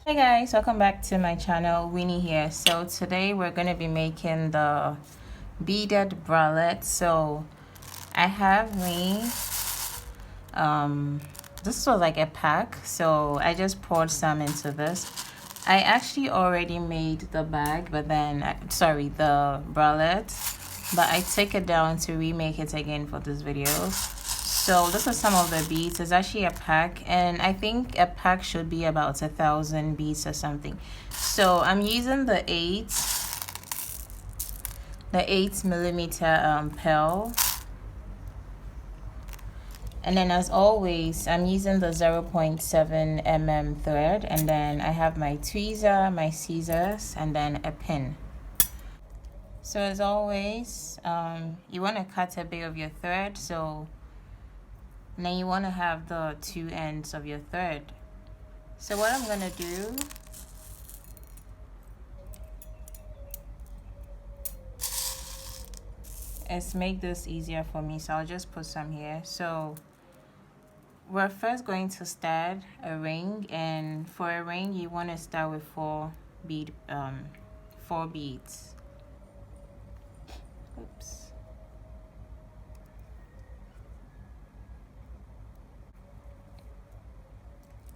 Hey guys, welcome back to my channel. Winnie here. So today we're going to be making the beaded bralette. So I have this was like a pack, so I just poured some into this. I actually already made the bag, but then the bralette, but I took it down to remake it again for this video. So this is some of the beads. It's actually a pack, and I think a pack should be about 1,000 beads or something. So I'm using the 8 millimeter pearl, and then as always I'm using the 0.7 mm thread, and then I have my tweezer, my scissors, and then a pin. So as always, you want to cut a bit of your thread, and then you want to have the two ends of your thread. So what I'm going to do is make this easier for me. So I'll just put some here. So we're first going to start a ring, and for a ring you want to start with 4 beads. Oops.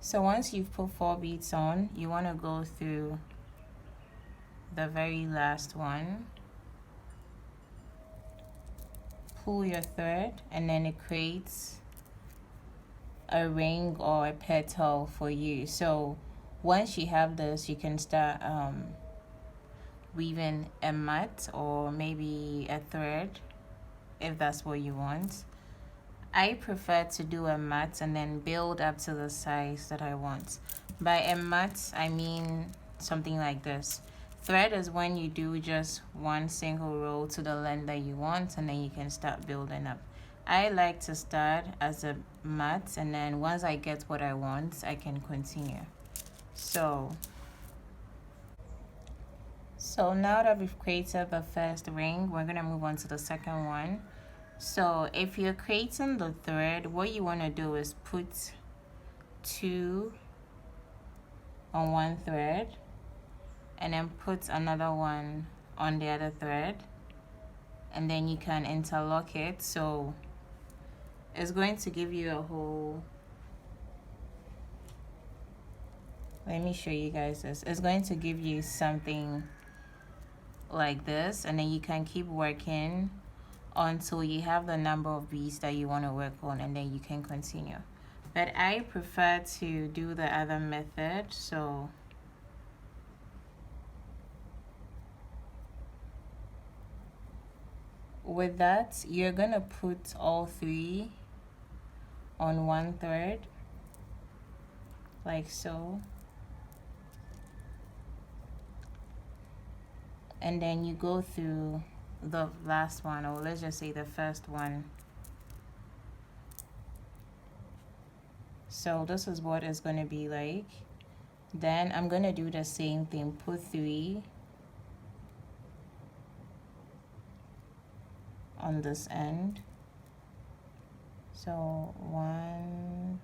So once you've put 4 beads on, you want to go through the very last one, pull your thread, and then it creates a ring or a petal for you. So once you have this, you can start weaving a mat or maybe a thread if that's what you want. I prefer to do a mat and then build up to the size that I want. By a mat, I mean something like this. Thread is when you do just one single row to the length that you want, and then you can start building up. I like to start as a mat, and then once I get what I want, I can continue. So now that we've created the first ring, we're gonna move on to the second one. So if you're creating the thread, what you want to do is put 2 on one thread, and then put another one on the other thread, and then you can interlock it. So it's going to give you a whole, let me show you guys this. It's going to give you something like this, and then you can keep working until you have the number of beads that you want to work on, and then you can continue. But I prefer to do the other method. So with that, you're gonna put all 3 on one thread, like so, and then you go through the last one, or let's just say the first one. So this is what it's going to be like. Then I'm going to do the same thing, put 3 on this end. So 1,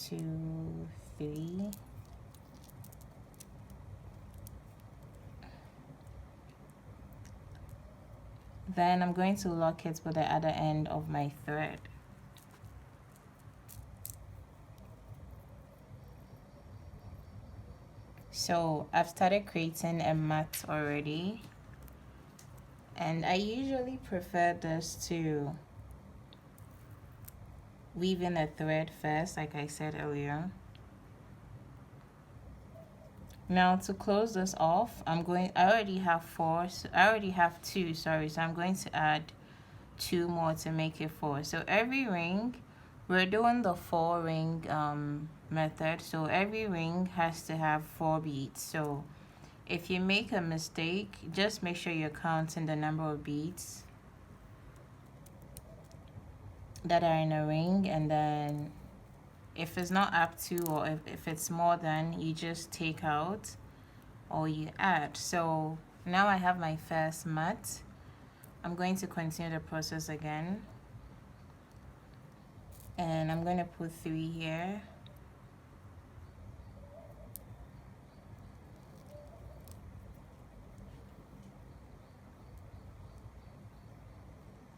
2, 3. Then I'm going to lock it with the other end of my thread. So I've started creating a mat already, and I usually prefer this to weave in a thread first, like I said earlier. Now to close this off, I already have 4, so I already have 2, sorry, so I'm going to add 2 more to make it 4. So every ring, we're doing the 4 ring method, so every ring has to have 4 beads. So if you make a mistake, just make sure you're counting the number of beads that are in a ring, and then if it's not up to, or if it's more than, you just take out or you add. So now I have my first mat. I'm going to continue the process again, and I'm going to put 3 here,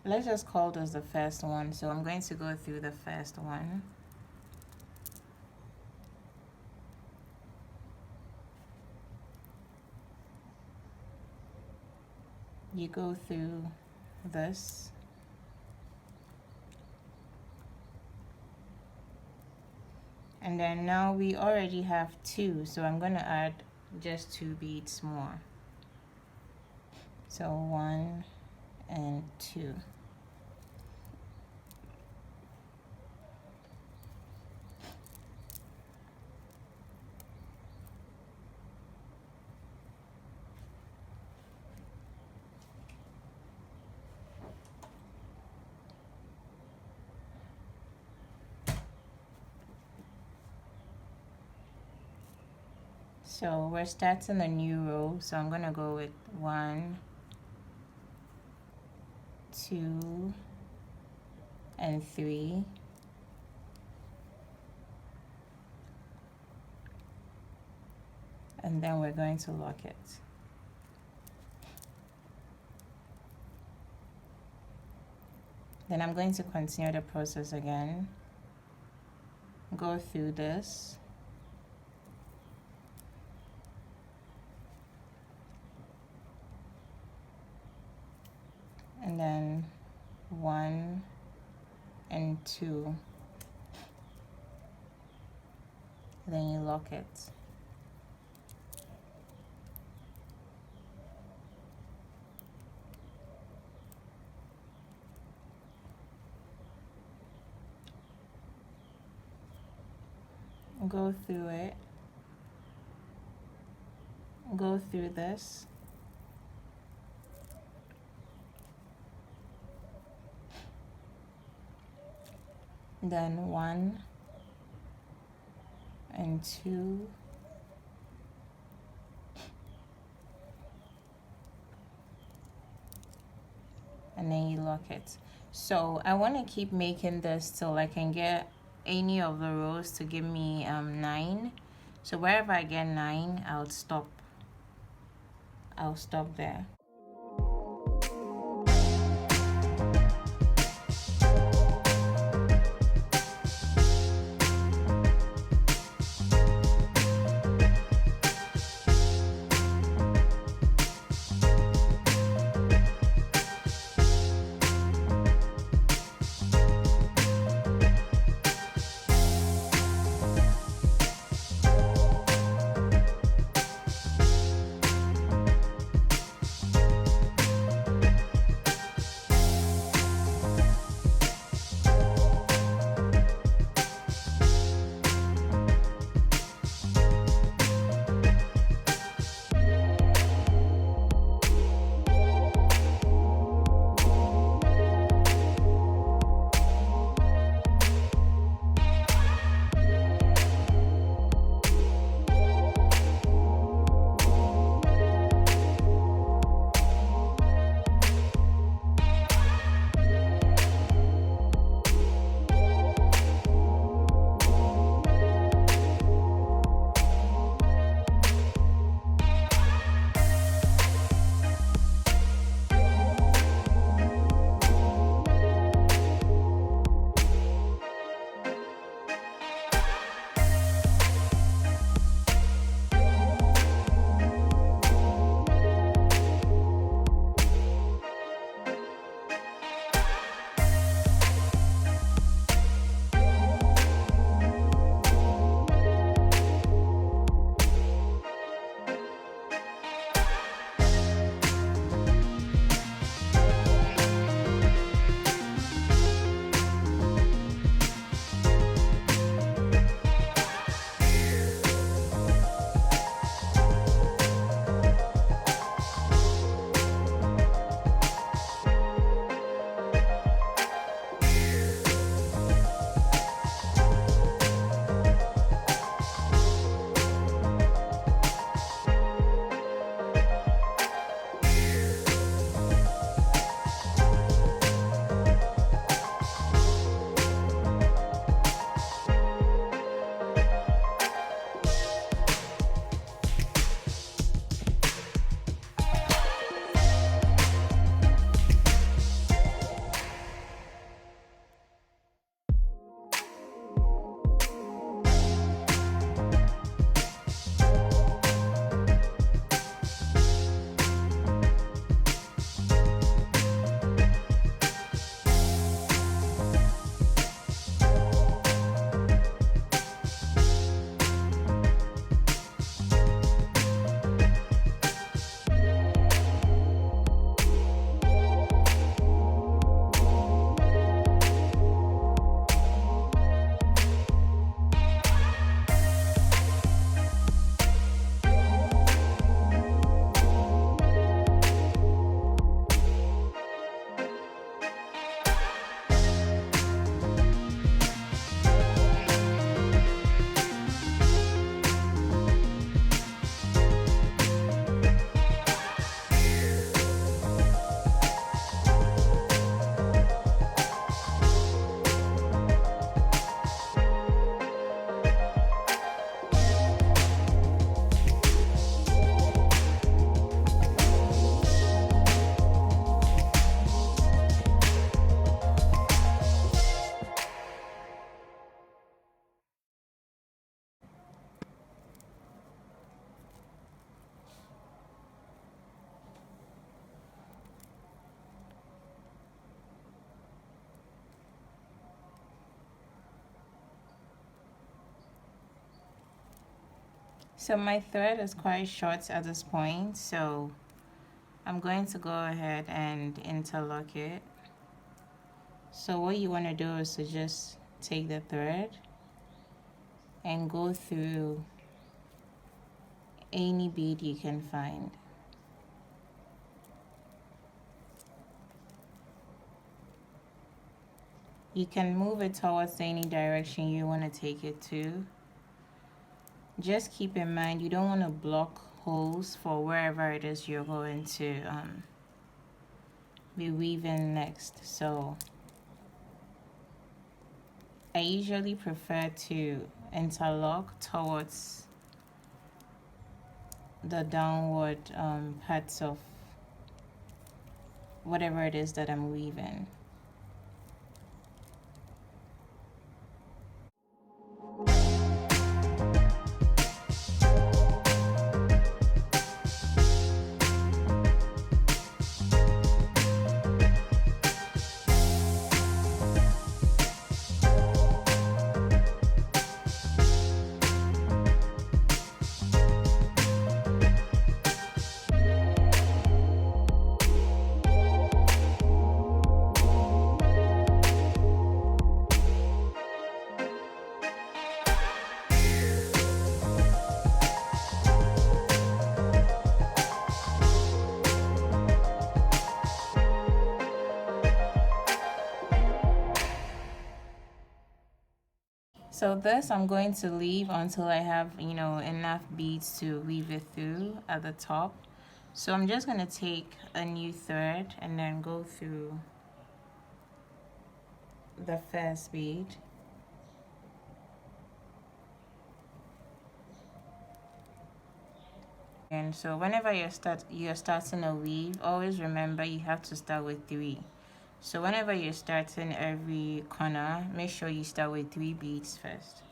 let's just call this the first one. So I'm going to go through the first one. You go through this, and then now we already have 2, so I'm going to add just 2 beads more. So 1 and 2. So we're starting a new row, so I'm going to go with 1, 2, and 3. And then we're going to lock it. Then I'm going to continue the process again. Go through this. And then 1 and 2. Then you lock it. Go through it. Go through this. Then 1 and 2. And then you lock it. So I want to keep making this till I can get any of the rows to give me 9. So wherever I get 9, I'll stop there. So my thread is quite short at this point, so I'm going to go ahead and interlock it. So what you want to do is to just take the thread and go through any bead you can find. You can move it towards any direction you want to take it to. Just keep in mind you don't want to block holes for wherever it is you're going to be weaving next. So I usually prefer to interlock towards the downward parts of whatever it is that I'm weaving. So this I'm going to leave until I have, enough beads to weave it through at the top. So I'm just going to take a new thread and then go through the first bead. And so whenever you're starting a weave, always remember you have to start with 3. So whenever you're starting every corner, make sure you start with 3 beads first.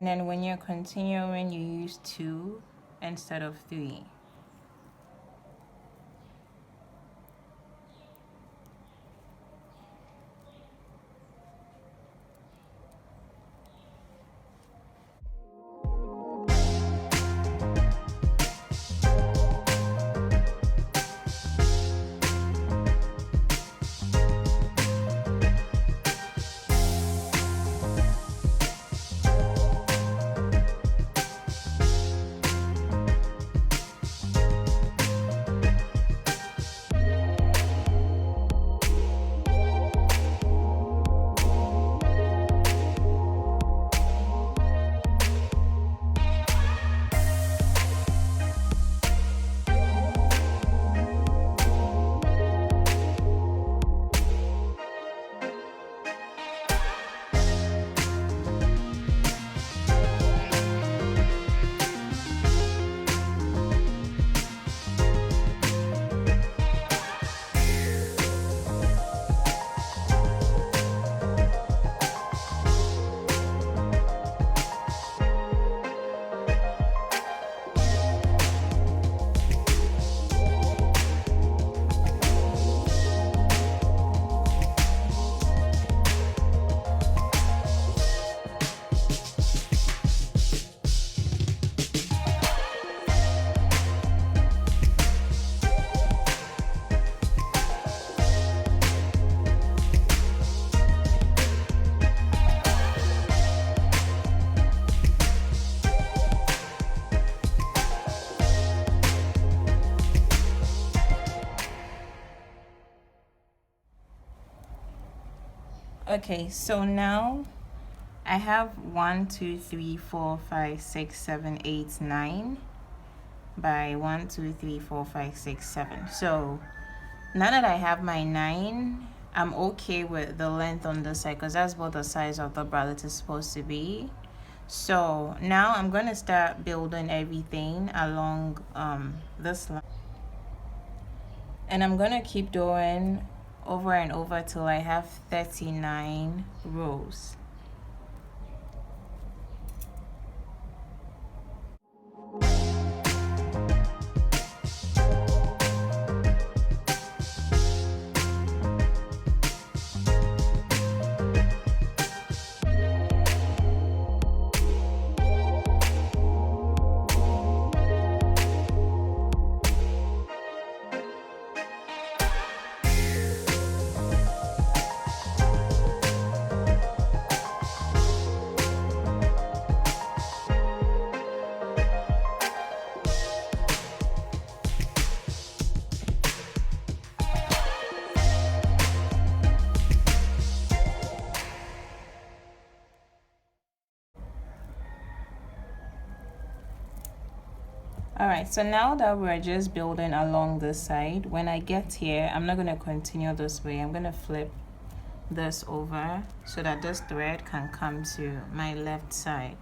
And then when you're continuing, you use 2 instead of 3. Okay, so now I have 1, 2, 3, 4, 5, 6, 7, 8, 9 by 1, 2, 3, 4, 5, 6, 7. So now that I have my 9, I'm okay with the length on this side because that's what the size of the bralette is supposed to be. So now I'm going to start building everything along this line. And I'm going to keep doing over and over till I have 39 rows. All right, so now that we're just building along this side, when I get here, I'm not going to continue this way. I'm going to flip this over so that this thread can come to my left side.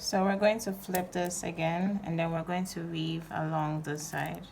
So we're going to flip this again, and then we're going to weave along this side.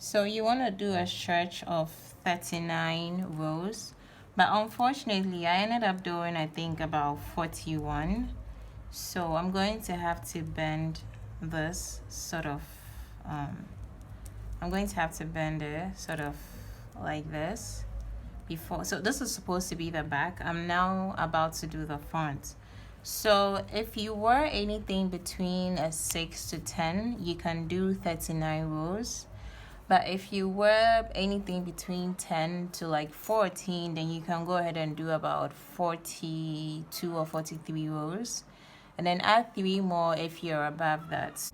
So you want to do a stretch of 39 rows, but unfortunately I ended up doing, I think, about 41. So I'm going to have to bend this sort of, I'm going to have to bend it sort of like this before. So this is supposed to be the back. I'm now about to do the front. So if you were anything between a 6 to 10, you can do 39 rows. But if you were anything between 10 to like 14, then you can go ahead and do about 42 or 43 rows. And then add 3 more if you're above that.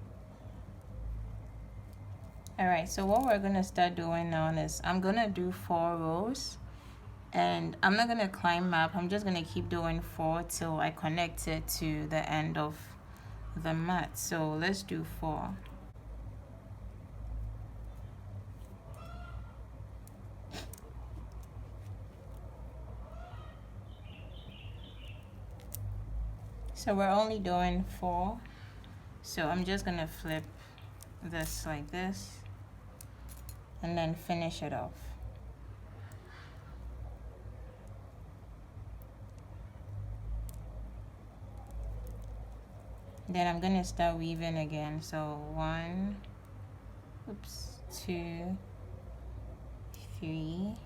All right, so what we're gonna start doing now is I'm gonna do 4 rows. And I'm not gonna climb up. I'm just gonna keep doing 4 till I connect it to the end of the mat. So let's do 4. So we're only doing 4. So I'm just gonna flip this like this and then finish it off. Then I'm gonna start weaving again. So 1, 2, 3,